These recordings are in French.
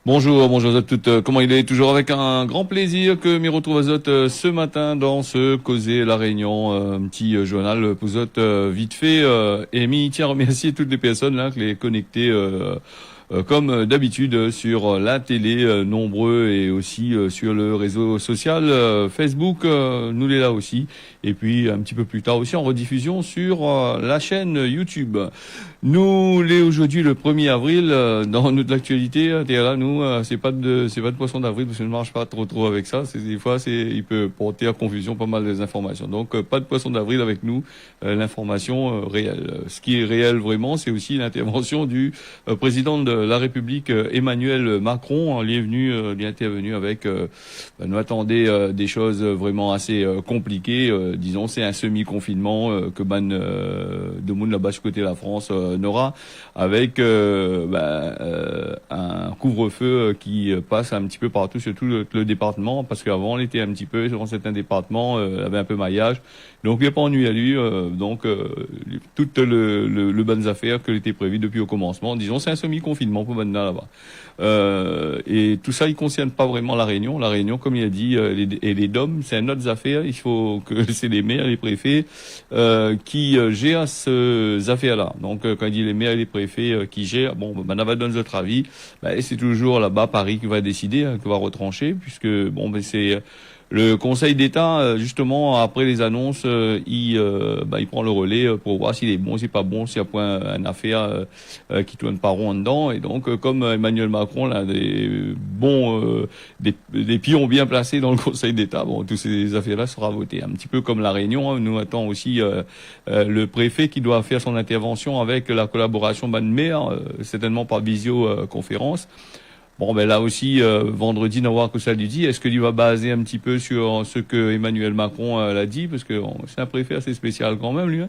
Bonjour, bonjour à toutes. Comment il est? Toujours avec un grand plaisir que m'y retrouve à Zot ce matin dans ce Causer la Réunion, un petit journal pour Zot vite fait. Et m'y tient à remercier toutes les personnes là, qui les connectées comme d'habitude sur la télé, nombreux et aussi sur le réseau social Facebook, nous les là aussi. Et puis un petit peu plus tard aussi en rediffusion sur la chaîne YouTube. Nous, les aujourd'hui le 1er avril, dans notre actualité, là, nous, c'est pas de poisson d'avril parce que je ne marche pas trop avec ça. Des fois, il peut porter à confusion pas mal des informations. Donc, pas de poisson d'avril avec nous, l'information réelle. Ce qui est réel vraiment, c'est aussi l'intervention du président de la République, Emmanuel Macron. Il est intervenu avec, nous attendait des choses vraiment assez compliquées. Disons, c'est un semi-confinement que de monde là-bas du côté de la France n'aura, avec un couvre-feu qui passe un petit peu partout sur tout le département, parce qu'avant on était un petit peu dans certains départements avait un peu maillage, donc il n'y a pas ennuyé à lui, toutes le bonnes affaires que l'étaient prévues depuis au commencement. Disons, c'est un semi-confinement pour maintenant là-bas. Et tout ça, il concerne pas vraiment la Réunion. La Réunion, comme il a dit, les DOM, c'est une autre affaire. Il faut que c'est les maires, les préfets qui gèrent ces affaires-là. Donc, quand il dit les maires et les préfets qui gèrent, bon, on va donner notre avis. C'est toujours là-bas Paris qui va décider, qui va retrancher, puisque c'est le Conseil d'État, justement, après les annonces, il prend le relais pour voir s'il est bon, s'il est pas bon, s'il y a point une affaire qui tourne pas rond dedans. Et donc, comme Emmanuel Macron, là, des pions bien placés dans le Conseil d'État, bon, toutes ces affaires-là sera votées. Un petit peu comme la Réunion, hein, nous attend aussi le préfet qui doit faire son intervention avec la collaboration de maire, certainement par visioconférence. Bon, là aussi, vendredi, n'avoir que ça lui dit. Est-ce qu'il va baser un petit peu sur ce que Emmanuel Macron l'a dit? Parce que c'est un préfet assez spécial quand même, lui. Hein.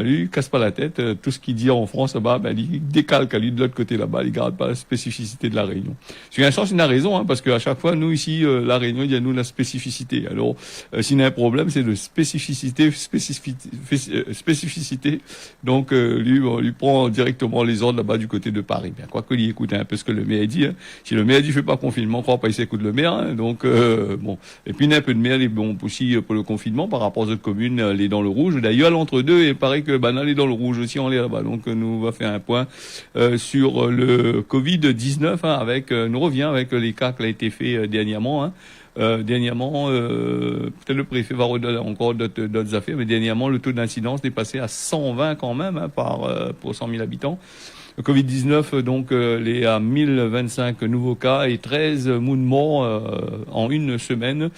Lui, il casse pas la tête. Tout ce qu'il dit en France, il décale qu'à lui de l'autre côté là-bas. Il garde pas la spécificité de la Réunion. Sur un sens, il a raison, hein, parce qu'à chaque fois, nous ici, la Réunion, il y a nous la spécificité. Alors, s'il y a un problème, c'est de spécificité. Donc, lui, on lui prend directement les ordres là-bas du côté de Paris. Bien, quoi qu'il écoute un peu ce que le maire dit, hein. Si le maire dit fait pas confinement, crois pas il s'écoute le maire, hein. Donc bon, et puis il y a un peu de maire, bon aussi pour le confinement par rapport aux autres communes, les dans le rouge. D'ailleurs l'entre deux, il paraît que les dans le rouge aussi on est là-bas. Donc nous va faire un point sur le Covid-19, hein, avec nous revient avec les cas qui a été fait dernièrement, hein. Peut-être le préfet va redonner encore d'autres affaires, mais dernièrement le taux d'incidence est passé à 120 quand même, hein, pour 100 000 habitants. Le Covid-19, donc, est à 1025 nouveaux cas et 13 morts en une semaine.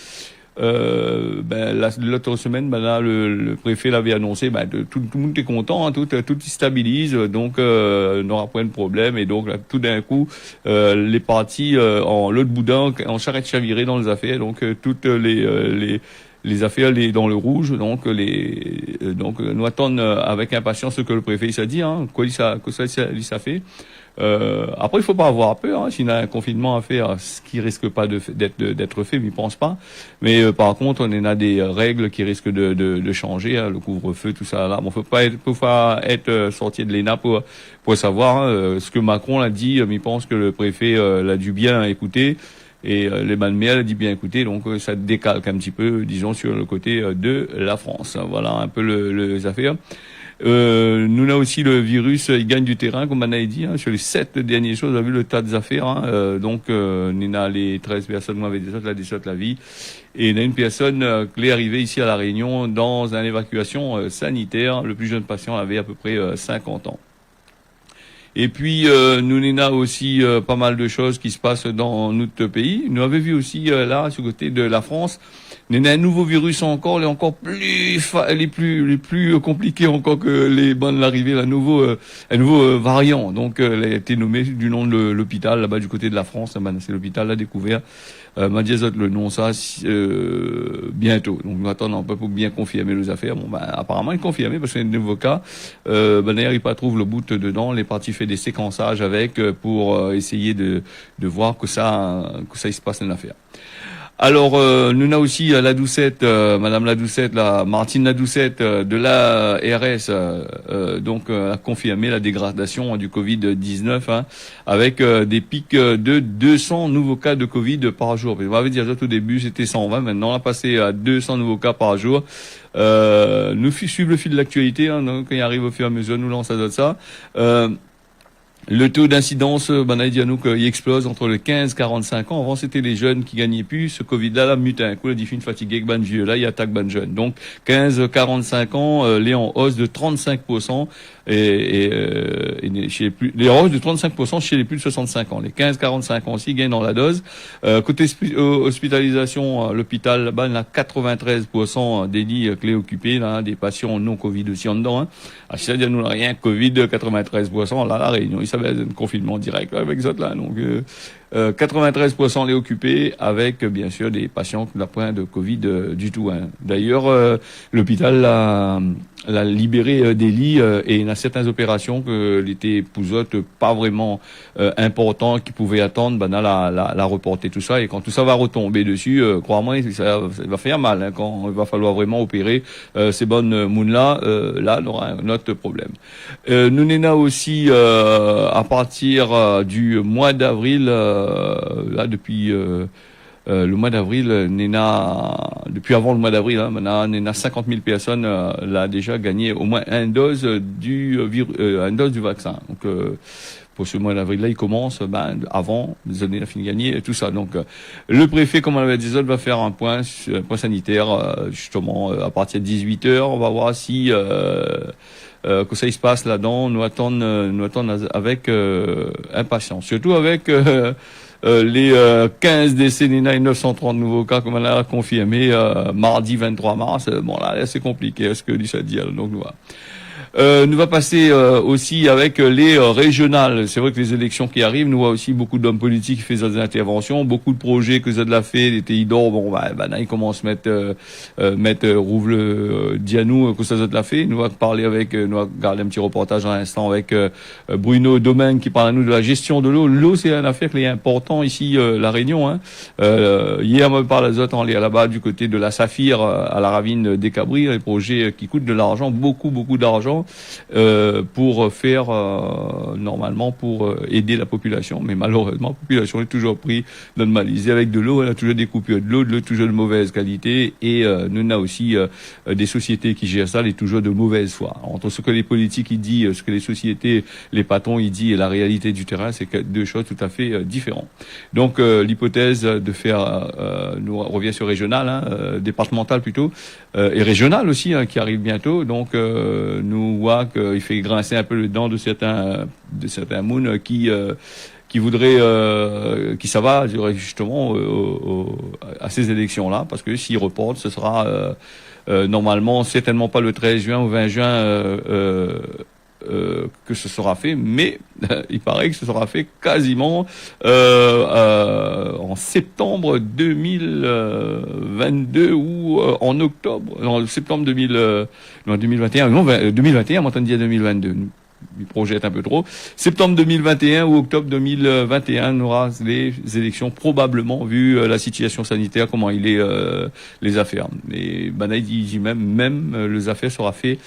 L'autre semaine, là, le préfet l'avait annoncé, tout le monde est content, hein, tout se stabilise, donc on n'aura pas de problème. Et donc là, tout d'un coup, les partis en l'autre boudin, en charrette chavirée dans les affaires, donc toutes les affaires dans le rouge, donc nous attendons avec impatience ce que le préfet s'est dit, hein, que ça fait. Après, il faut pas avoir peur, hein, s'il y a un confinement à faire, ce qui risque pas d'être fait, mais il pense pas. Mais par contre, on en a des règles qui risquent de changer, hein, le couvre-feu, tout ça là. Bon, faut pas être sorti de l'ENA pour savoir, hein, ce que Macron a dit. Mais il pense que le préfet l'a dû bien écouter. Et les maires a dit bien écoutez, donc ça décalque un petit peu, disons, sur le côté de la France. Voilà un peu les affaires. Nous avons aussi le virus, il gagne du terrain, comme on a dit, hein, sur les 7 dernières choses, on a vu le tas des affaires, hein, nous avons les 13 personnes, moi, avec des sortes la vie. Et il y a une personne qui est arrivée ici à La Réunion dans une évacuation sanitaire. Le plus jeune patient avait à peu près 50 ans. Et puis, nous avons aussi pas mal de choses qui se passent dans notre pays. Nous avons vu aussi, là, sur le côté de la France, il y a un nouveau virus encore, les plus compliqués encore que les bonnes l'arrivée, un nouveau variant. Donc, il a été nommé du nom de l'hôpital, là-bas, du côté de la France. C'est l'hôpital, l'a découvert. M'a dit le nom, ça, bientôt. Donc, nous attendons un peu pour bien confirmer les affaires. Bon, apparemment, il est confirmé parce que c'est un nouveau cas. D'ailleurs, il pas trouve le bout dedans. Les parties fait des séquençages avec, pour essayer de voir que ça il se passe une affaire. Alors, nous avons aussi la Doucette, Madame la Doucette, Martine la Doucette de la RS, a confirmé la dégradation du Covid-19, avec des pics de 200 nouveaux cas de Covid par jour. On avait dit au début c'était 120, maintenant on a passé à 200 nouveaux cas par jour. Nous suivons le fil de l'actualité, donc quand il arrive au fur et à mesure, nous lançons ça. Le taux d'incidence, a dit à nous qu'il explose entre les 15-45 ans. Avant, c'était les jeunes qui gagnaient plus. Ce Covid-là, là, mute un coup, la diffine fatigué, que ban vieux, là, il attaque ban jeune. Donc, 15-45 ans, les en hausse de 35%. Chez les hausses de 35% chez les plus de 65 ans. Les 15-45 ans aussi gagnent dans la dose. Côté hospitalisation, l'hôpital, là-bas, il y a 93% des lits clés occupés, là, des patients non Covid aussi en dedans, c'est-à-dire, nous, rien, Covid, 93%, là, la Réunion, il s'avère un confinement direct, là, avec ça, là, donc, 93% les occupés avec bien sûr des patients qui n'ont point de Covid du tout. D'ailleurs, l'hôpital l'a libéré des lits et il y a certaines opérations que l'été pousotte pas vraiment important qui pouvaient attendre, la reporter tout ça et quand tout ça va retomber dessus, crois-moi, ça va faire mal quand il va falloir vraiment opérer ces bonnes mounes là, là on aura un autre problème. Nous n'ena aussi à partir du mois d'avril là depuis le mois d'avril, depuis avant le mois d'avril, maintenant 50 000 personnes l'a déjà gagné au moins une dose du vaccin. Donc pour ce mois d'avril là, il commence avant les années la fin de gagner et tout ça. Donc le préfet, comme on l'avait dit, va faire un point sanitaire justement à partir de 18h. On va voir si que ça il se passe là-dedans. Nous attendons avec impatience, surtout avec les 15 décès, 930 nouveaux cas, comme on l'a confirmé mardi 23 mars. Bon là c'est compliqué. Est-ce que ça dit donc nous va passer aussi avec les régionales. C'est vrai que les élections qui arrivent, nous voit aussi beaucoup d'hommes politiques qui font des interventions, beaucoup de projets que ça de la fait, les TIDOR, là, ils commencent à mettre Rouve Dianou que ça de la fait. Nous va parler avec, nous va garder un petit reportage à l'instant avec Bruno Domaine qui parle à nous de la gestion de l'eau. L'eau, c'est une affaire qui est important ici, la Réunion. Hier, on me parle des autres, on est là-bas du côté de la Saphir à la ravine des Cabris, les projets qui coûtent de l'argent, beaucoup d'argent. Pour faire normalement pour aider la population, mais malheureusement la population est toujours pris normalisée avec de l'eau, elle a toujours des coupures de l'eau toujours de mauvaise qualité et nous on a aussi des sociétés qui gèrent ça, les toujours de mauvaise foi. Entre ce que les politiques ils disent, ce que les sociétés, les patrons ils disent et la réalité du terrain, c'est deux choses tout à fait différentes. Donc l'hypothèse de faire, nous revient sur régional, départemental plutôt, et régional aussi qui arrive bientôt. Donc nous voit qu'il fait grincer un peu le dent de certains moons qui voudraient qui ça va justement à ces élections là parce que s'ils reportent ce sera normalement certainement pas le 13 juin ou 20 juin que ce sera fait, mais il paraît que ce sera fait quasiment en septembre 2022 ou en octobre, en septembre 2021, non 2021, on m'entend dire 2022. Il projette un peu trop. Septembre 2021 ou octobre 2021, on aura les élections probablement vu la situation sanitaire, comment il est les affaires. Et il dit même les affaires sera fait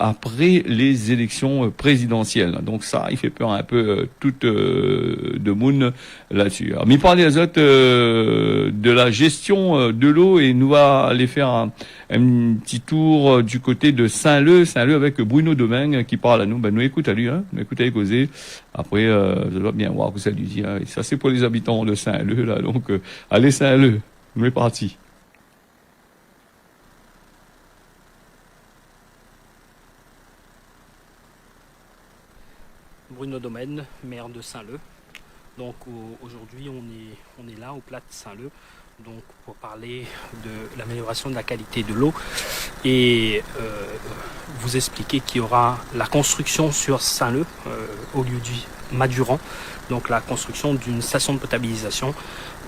après les élections présidentielles. Donc ça, il fait peur un peu toute de Moon là-dessus. Mais il parlait des autres de la gestion de l'eau et nous va aller faire un petit tour du côté de Saint-Leu avec Bruno Domaine qui parle à nous. Nous écoute à lui, nous écoute à lui causer. Après, je dois bien voir que ça lui dit. Et ça, c'est pour les habitants de Saint-Leu, là. Donc, allez Saint-Leu, nous est parti. Bruno Domaine, maire de Saint-Leu. Donc aujourd'hui, on est là au plat de Saint-Leu. Donc pour parler de l'amélioration de la qualité de l'eau et vous expliquer qu'il y aura la construction sur Saint-Leu au lieu du Madurand, donc la construction d'une station de potabilisation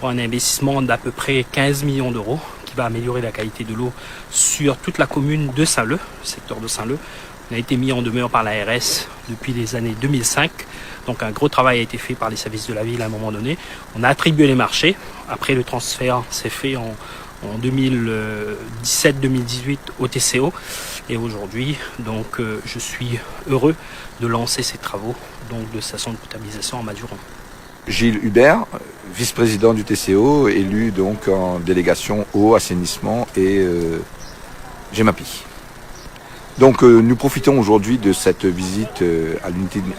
pour un investissement d'à peu près 15 millions d'euros qui va améliorer la qualité de l'eau sur toute la commune de Saint-Leu, le secteur de Saint-Leu. Il a été mis en demeure par l'ARS depuis les années 2005. Donc un gros travail a été fait par les services de la ville à un moment donné. On a attribué les marchés. Après, le transfert s'est fait en 2017-2018 au TCO. Et aujourd'hui, donc, je suis heureux de lancer ces travaux donc, de station de potabilisation en Maduron. Gilles Hubert, vice-président du TCO, élu donc en délégation eau, assainissement et GEMAPI. Donc nous profitons aujourd'hui de cette visite à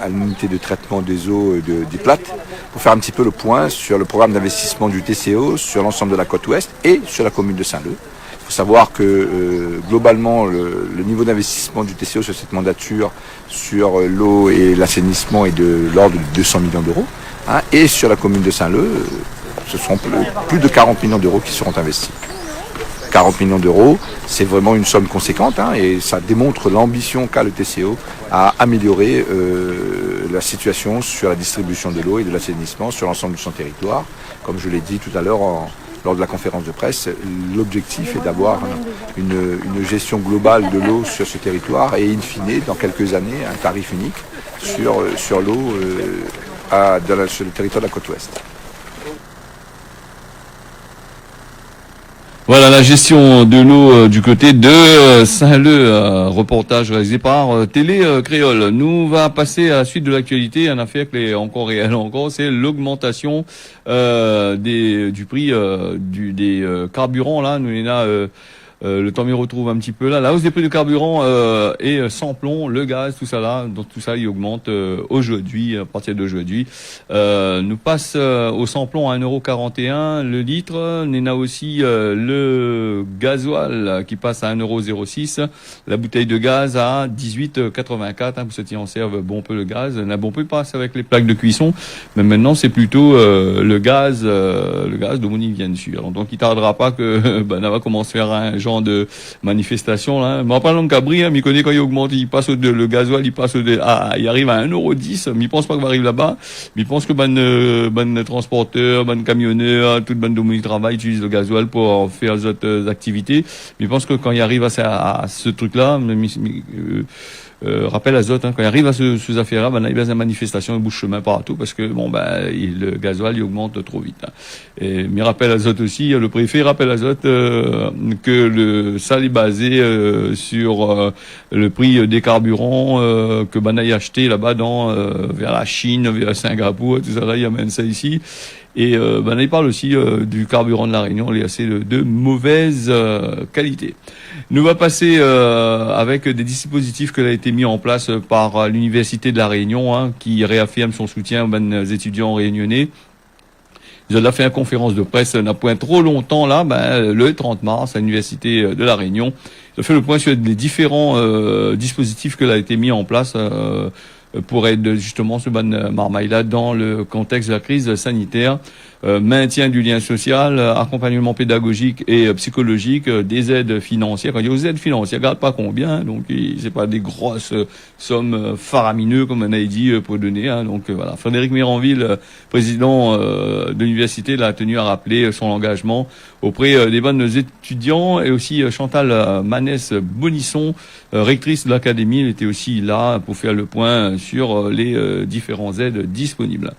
l'unité de traitement des eaux des Plattes pour faire un petit peu le point sur le programme d'investissement du TCO, sur l'ensemble de la côte ouest et sur la commune de Saint-Leu. Il faut savoir que globalement le niveau d'investissement du TCO sur cette mandature sur l'eau et l'assainissement est de l'ordre de 200 millions d'euros. Hein, et sur la commune de Saint-Leu, ce sont plus de 40 millions d'euros qui seront investis. 40 millions d'euros, c'est vraiment une somme conséquente hein, et ça démontre l'ambition qu'a le TCO à améliorer la situation sur la distribution de l'eau et de l'assainissement sur l'ensemble de son territoire. Comme je l'ai dit tout à l'heure lors de la conférence de presse, l'objectif est d'avoir une gestion globale de l'eau sur ce territoire et in fine, dans quelques années, un tarif unique sur l'eau sur le territoire de la côte ouest. Voilà la gestion de l'eau du côté de Saint-Leu, reportage réalisé par Télé Créole. Nous va passer à la suite de l'actualité, une affaire qui est encore réelle c'est l'augmentation du prix des carburants là, nous là le temps m'y retrouve un petit peu là. La hausse des prix du carburant et sans plomb, le gaz, tout ça là, donc tout ça il augmente aujourd'hui, à partir d'aujourd'hui. Nous passe au sans plomb à 1,41 € le litre. On a aussi le gasoil qui passe à 1,06 €. La bouteille de gaz à 18,84 pour ceux qui en servent bon peu le gaz. On a bon peu passe avec les plaques de cuisson, mais maintenant c'est plutôt le gaz de mon vient dessus. Alors donc il tardera pas que on va commencer à faire un genre de manifestation là. Mais en parlant de Cabri, m'y connaît quand il augmente, il passe le gasoil, il arrive à 1,10 €. Mais il pense pas qu'il va arriver là-bas. Mais il pense que ban transporteurs, ban camionneurs, toute bande de monde qui travaille utilisent le gasoil pour faire les autres activités. Mais il pense que quand il arrive à ce truc-là, rappel azote, quand il arrive à ces affaires-là, il y a des manifestations, il bouge chemin partout parce que le gasoil il augmente trop vite. Et mais rappel azote aussi, le préfet rappelle azote que ça est basé sur le prix des carburants que il a acheté là-bas vers la Chine, vers Singapour, tout ça là, il amène ça ici. Et il parle aussi du carburant de la Réunion, il est assez de mauvaise qualité. Nous va passer avec des dispositifs que a été mis en place par l'Université de la Réunion, qui réaffirme son soutien aux étudiants réunionnais. Ils ont fait une conférence de presse, n'a point trop longtemps là, le 30 mars à l'Université de la Réunion. Ils ont fait le point sur les différents dispositifs que a été mis en place pour aider justement ce marmaille-là dans le contexte de la crise sanitaire. Maintien du lien social, accompagnement pédagogique et psychologique, des aides financières. Quand il y a aux aides financières, regarde pas combien, donc c'est pas des grosses sommes faramineuses comme on a dit pour donner. Donc voilà, Frédéric Méranville, président de l'université, a tenu à rappeler son engagement auprès des bonnes étudiants et aussi Chantal Manès-Bonisson, rectrice de l'académie, elle était aussi là pour faire le point sur les différentes aides disponibles.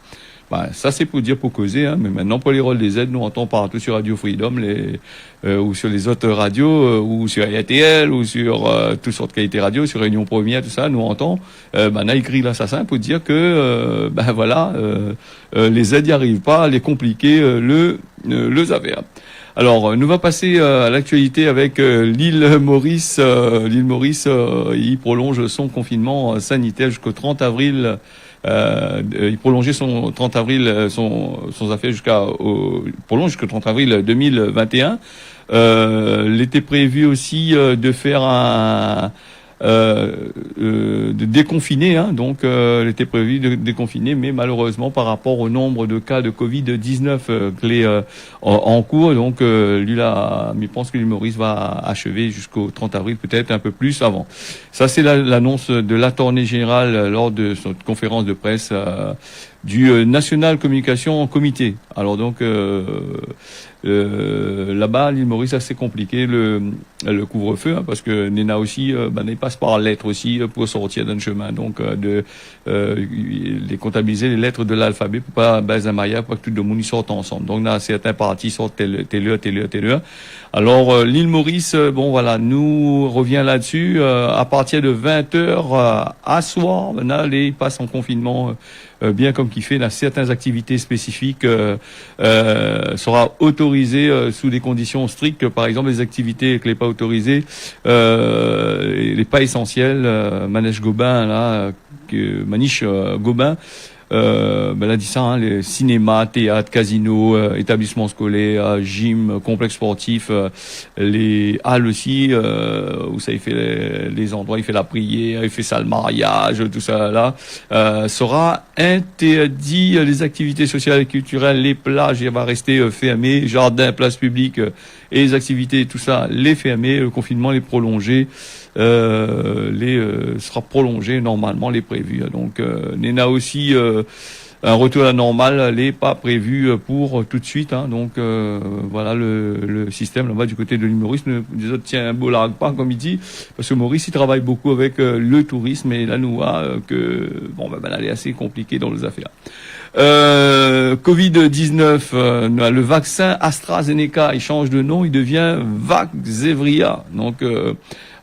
Ça c'est pour dire, pour causer, mais maintenant pour les rôles des aides, nous entendons partout sur Radio Freedom, ou sur les autres radios, ou sur RTL, ou sur toutes sortes de qualités radio, sur Réunion Première, tout ça, nous entendons, on a écrit l'assassin pour dire que, les aides n'y arrivent pas à les compliquer le affaires. Alors, nous va passer à l'actualité avec l'île Maurice. L'île Maurice, il prolonge son confinement sanitaire jusqu'au 30 avril. Il prolongeait son 30 avril son affaire prolonge jusqu'au 30 avril 2021. Il était prévu aussi de faire de déconfiner, donc il était prévu de déconfiner, mais malheureusement par rapport au nombre de cas de Covid-19 en cours, donc lui là, je pense que l'île Maurice va achever jusqu'au 30 avril, peut-être un peu plus avant. Ça c'est l'annonce de l'attorney général lors de cette conférence de presse du National Communication en comité. Alors donc là-bas, l'île Maurice, c'est assez compliqué le couvre-feu, hein, parce que Nena aussi, il passe par lettres aussi pour sortir d'un chemin, donc les comptabiliser les lettres de l'alphabet pour pas Maria, pour que tout le monde y sorte ensemble. Donc là, certains partis sortent telle. Alors l'île Maurice, nous revient là-dessus à partir de 20h à soir. Maintenant, ils passent en confinement. Bien comme qu'il fait, là, certaines activités spécifiques sera autorisées sous des conditions strictes. Par exemple, les activités que les pas autorisées, les pas essentielles, manège Gobin, là, Maniche Gobin. Elle a dit ça, hein, les cinémas, théâtre, casino, établissements scolaires, gym, complexes sportifs, les halles aussi, où ça il fait les endroits, il fait la prière, il fait ça le mariage, tout ça là, sera interdit. Les activités sociales et culturelles, les plages, il va rester fermé, jardins, places publiques et les activités, tout ça, les fermer, le confinement les prolonger. Sera prolongé normalement les prévus. Donc Nena aussi un retour à la normale n'est pas prévu pour tout de suite. Hein. Donc voilà le système là-bas du côté de l'île Maurice. Les autres tient un beau largue pas comme il dit, parce que Maurice il travaille beaucoup avec le tourisme et là nous voit que elle est assez compliquée dans les affaires. Covid-19, le vaccin AstraZeneca, il change de nom, il devient Vaxzevria. Donc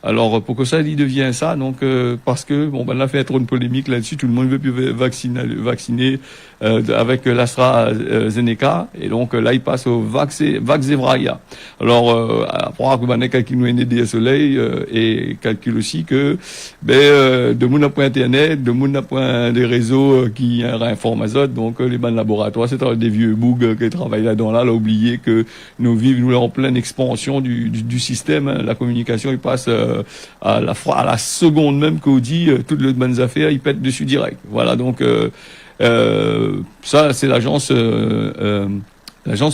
alors pourquoi ça il devient ça? Donc parce que là fait trop une polémique là-dessus, tout le monde veut plus vacciner avec l'AstraZeneca et donc là il passe au Vaxzevria. Alors après que calcule nous des soleil et calcule aussi que de monde point internet, de monde point des réseaux qui informent azote, donc les bancs laboratoires, c'est des vieux bougs qui travaillent là-dedans là oublié que nous vivons en pleine expansion du système, hein. La communication il passe à la seconde même qu'on dit toutes les bonnes affaires, ils pètent dessus direct. Voilà, donc ça c'est l'agence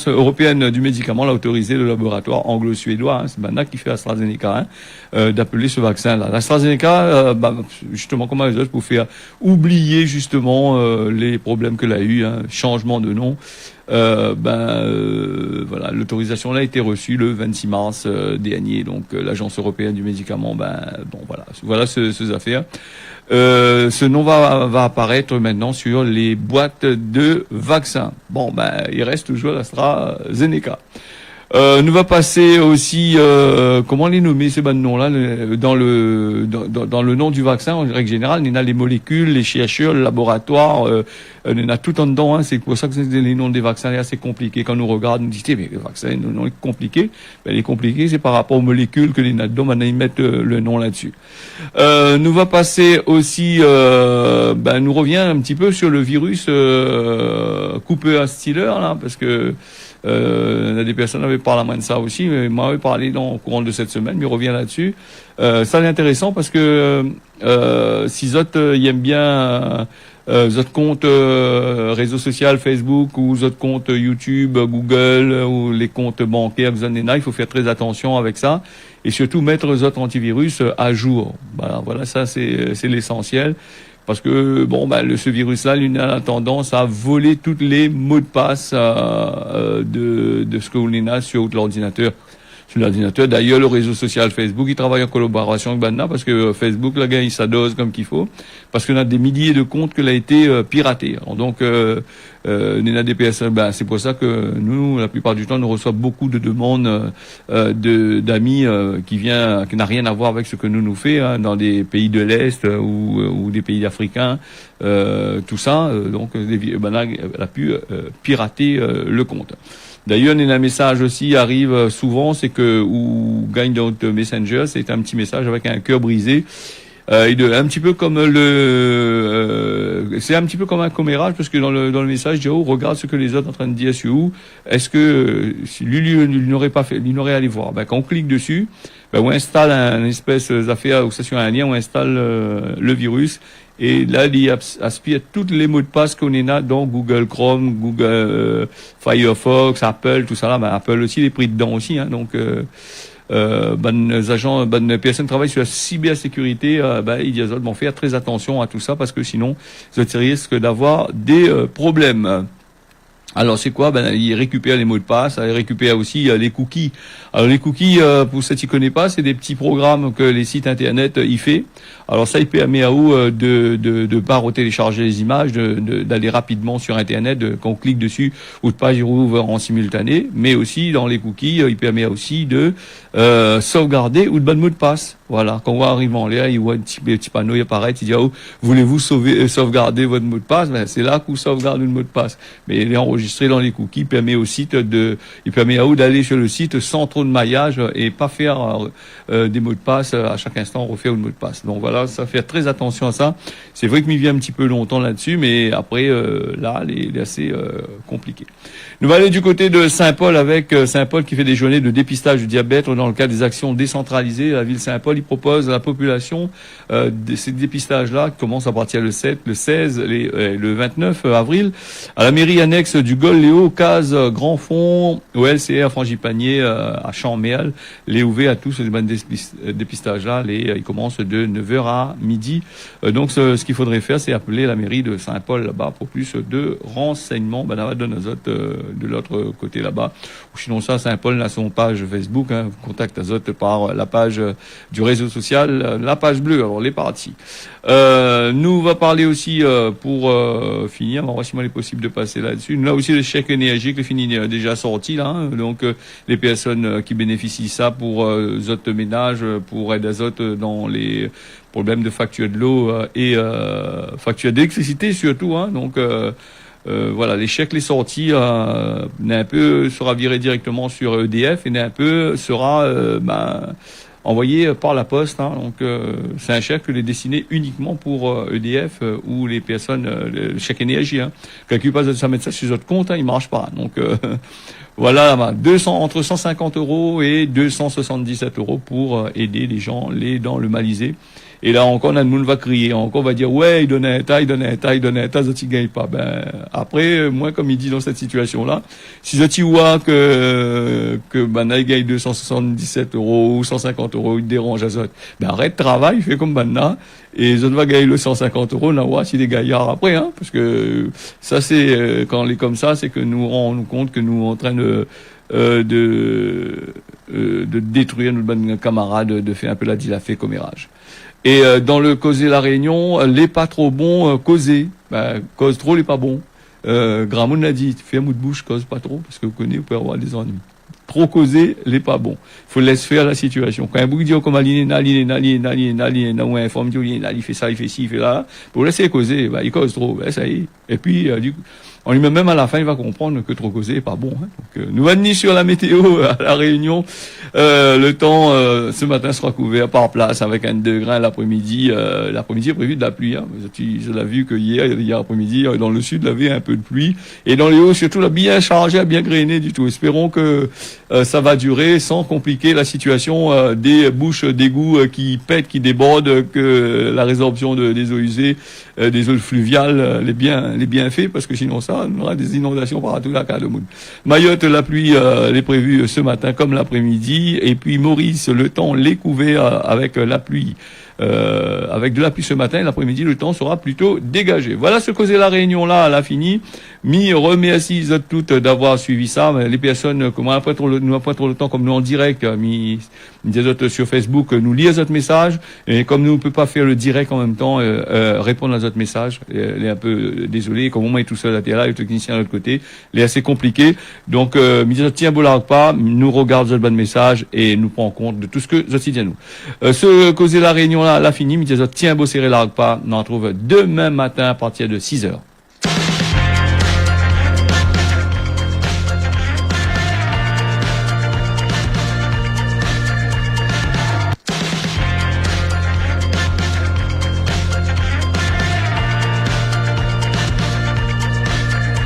européenne du médicament l'a autorisé, le laboratoire anglo-suédois, hein, c'est maintenant qui fait AstraZeneca, d'appeler ce vaccin-là. L'AstraZeneca, justement, comme les autres, pour faire oublier justement les problèmes que l'a eu, hein, changement de nom. Voilà, l'autorisation là a été reçue le 26 mars dernier, donc l'agence européenne du médicament, voilà ces affaires. Ce nom va apparaître maintenant sur les boîtes de vaccins. Il reste toujours l'AstraZeneca. Nous va passer aussi comment les nommer ces noms-là dans le nom du vaccin en règle générale, il y a les molécules, les chercheurs, le laboratoire, il y en a tout en dedans. Hein, c'est pour ça que les noms des vaccins est assez compliqué. Quand nous regardons, nous disons mais le vaccin le nom est compliqué. Il est compliqué, c'est par rapport aux molécules que les dedans. Maintenant ils mettent le nom là-dessus. Nous va passer aussi, nous revient un petit peu sur le virus Cooper-Steeler là, parce que des personnes avaient parlé de ça aussi, mais m'avait parlé au courant de cette semaine, mais revient là-dessus. Ça c'est intéressant parce que si Zot y aime bien votre compte réseau social Facebook ou votre compte YouTube, Google ou les comptes bancaires, il faut faire très attention avec ça et surtout mettre votre antivirus à jour. Voilà, ça c'est l'essentiel. Parce que ce virus-là, il a tendance à voler tous les mots de passe de ce que l'on a sur l'ordinateur. Sur l'ordinateur, d'ailleurs, le réseau social Facebook, il travaille en collaboration avec Banna parce que Facebook, là, il s'adose comme qu'il faut, parce qu'on a des milliers de comptes qui ont été piratés. Donc, NENA-DPS, c'est pour ça que nous, la plupart du temps, nous reçoivons beaucoup de demandes d'amis qui n'a rien à voir avec ce que nous fait, hein, dans des pays de l'Est ou des pays africains, tout ça. Donc, Banna a pu pirater le compte. D'ailleurs, un message aussi arrive souvent, c'est que ou gagne dans notre Messenger, c'est un petit message avec un cœur brisé. Un petit peu comme c'est un petit peu comme un commérage parce que dans le message, dit regarde ce que les autres sont en train de dire sur où. Est-ce que si lui n'aurait pas fait, il n'aurait allé voir. Quand on clique dessus, on installe un espèce d'affaire ou ça sur un lien, on installe le virus. Et là, il aspire tous les mots de passe qu'on a dans Google Chrome, Google Firefox, Apple, tout ça là. Apple aussi, il est pris dedans aussi. Hein, donc agents, personnes qui travaillent sur la cybersécurité, ils disent faire très attention à tout ça parce que sinon, vous risquez d'avoir des problèmes. Alors c'est quoi? Il récupère les mots de passe, il récupère aussi les cookies. Alors les cookies, pour ceux qui ne connaissent pas, c'est des petits programmes que les sites internet y fait. Alors ça, il permet à vous de pas télécharger les images, d'aller rapidement sur internet, quand on clique dessus, ou de page rouvre en simultané. Mais aussi dans les cookies, il permet aussi de sauvegarder ou de battre mot de passe. Voilà, quand on arrive en l'air, il voit un petit panneau il apparaît, il dit voulez-vous sauvegarder votre mot de passe? C'est là qu'on sauvegarde le mot de passe. Mais il est enregistré dans les cookies, il permet à vous d'aller sur le site sans trop de maillage et pas faire des mots de passe à chaque instant refaire le mot de passe. Donc voilà, ça fait très attention à ça. C'est vrai que m'y vient un petit peu longtemps là-dessus, mais après là, il est assez compliqué. Nous allons aller du côté de Saint-Paul avec Saint-Paul qui fait des journées de dépistage du diabète dans le cadre des actions décentralisées. La ville Saint-Paul, il propose à la population ces dépistages-là qui commencent à partir le 7, le 16, le 29 avril à la mairie annexe du Gol-Léo, Case, Grand Fond, au LCR Frangipanier à Champ-Méal. Les ouverts à tous ces dépistages-là, ils commencent de 9h à midi. Donc ce qu'il faudrait faire, c'est appeler la mairie de Saint-Paul là-bas pour plus de renseignements. De l'autre côté là-bas. Ou sinon ça, Saint-Paul a son page Facebook, vous contactez Azote par la page du réseau social, la page bleue. Alors les parties. Nous va parler aussi pour finir, on va voir si il est possible de passer là-dessus. Nous là aussi le chèque énergique, le fini déjà sorti là, donc les personnes qui bénéficient de ça pour Azote ménage, pour aide Azote dans les problèmes de facture de l'eau et facture d'électricité surtout, donc voilà, les chèques, les sorties, un peu sera viré directement sur EDF et un peu sera envoyé par la poste. Donc c'est un chèque qui est destiné uniquement pour EDF ou les personnes, le chèque énergie. Quelqu'un passe de ça mettre ça sur votre compte, il marche pas. Donc voilà, entre 150 € et 277 € pour aider les gens dans le Malisé. Et là encore, le monde va crier, encore on va dire ouais, il donne un tas, ça ne gagne pas. Après, moi, comme il dit dans cette situation-là, si je vois que il gagne 277 € ou 150 €, il dérange à ça, arrête travail, fais comme Banna, et les autres va gagner le 150 €, on va si des gaillards après, parce que ça c'est quand on est comme ça, c'est que nous rendons compte que nous sommes en train de détruire notre bon camarade, de faire un peu la fait commérage. Et dans le causer la réunion, les pas trop bons causer. Cause trop les pas bons. Gramoun l'a dit, fais un mot de bouche, cause pas trop, parce que vous connaissez, vous pouvez avoir des ennuis. Trop causer les pas bons. Il faut laisser faire la situation. Quand un bouc dit comme il informe, il fait ça, il fait ci, il fait là, pour laisser causer, il cause trop, ça y est. Et puis, on lui met même à la fin, il va comprendre que trop causer est pas bon. Donc, nous allons sur la météo à la Réunion. Le temps ce matin sera couvert par place avec 1 degré l'après-midi. L'après-midi est prévu de la pluie. Je l'ai vu que hier après-midi, dans le sud, il y avait un peu de pluie. Et dans les hauts, surtout, là, bien chargé, bien grainé du tout. Espérons que ça va durer sans compliquer la situation des bouches d'égout qui pètent, qui débordent, que la résorption des eaux usées, des eaux fluviales, les bien faits, parce que sinon ça, on aura des inondations partout là, de monde. Mayotte, la pluie est prévue ce matin comme l'après-midi, et puis Maurice, le temps l'est couvert avec la pluie. Avec de la pluie ce matin, l'après-midi, le temps sera plutôt dégagé. Voilà ce que c'est la réunion là, elle a fini. Remercie toutes d'avoir suivi ça. Les personnes, comme nous n'avons pas trop le temps, comme nous en direct, des autres sur Facebook, nous lisent notre message. Et comme nous ne pouvons pas faire le direct en même temps, répondre à notre message, elle est un peu désolé. Comme moi est tout seul à terre là, et le technicien de l'autre côté, il est assez compliqué. Donc, tiens, pas, nous regarde notre bon message et nous prend en compte de tout ce que Zoti dit à nous. Ce causer la réunion là, elle a fini. Tiens, beau serrer l'arc pas. On en retrouve demain matin à partir de 6h.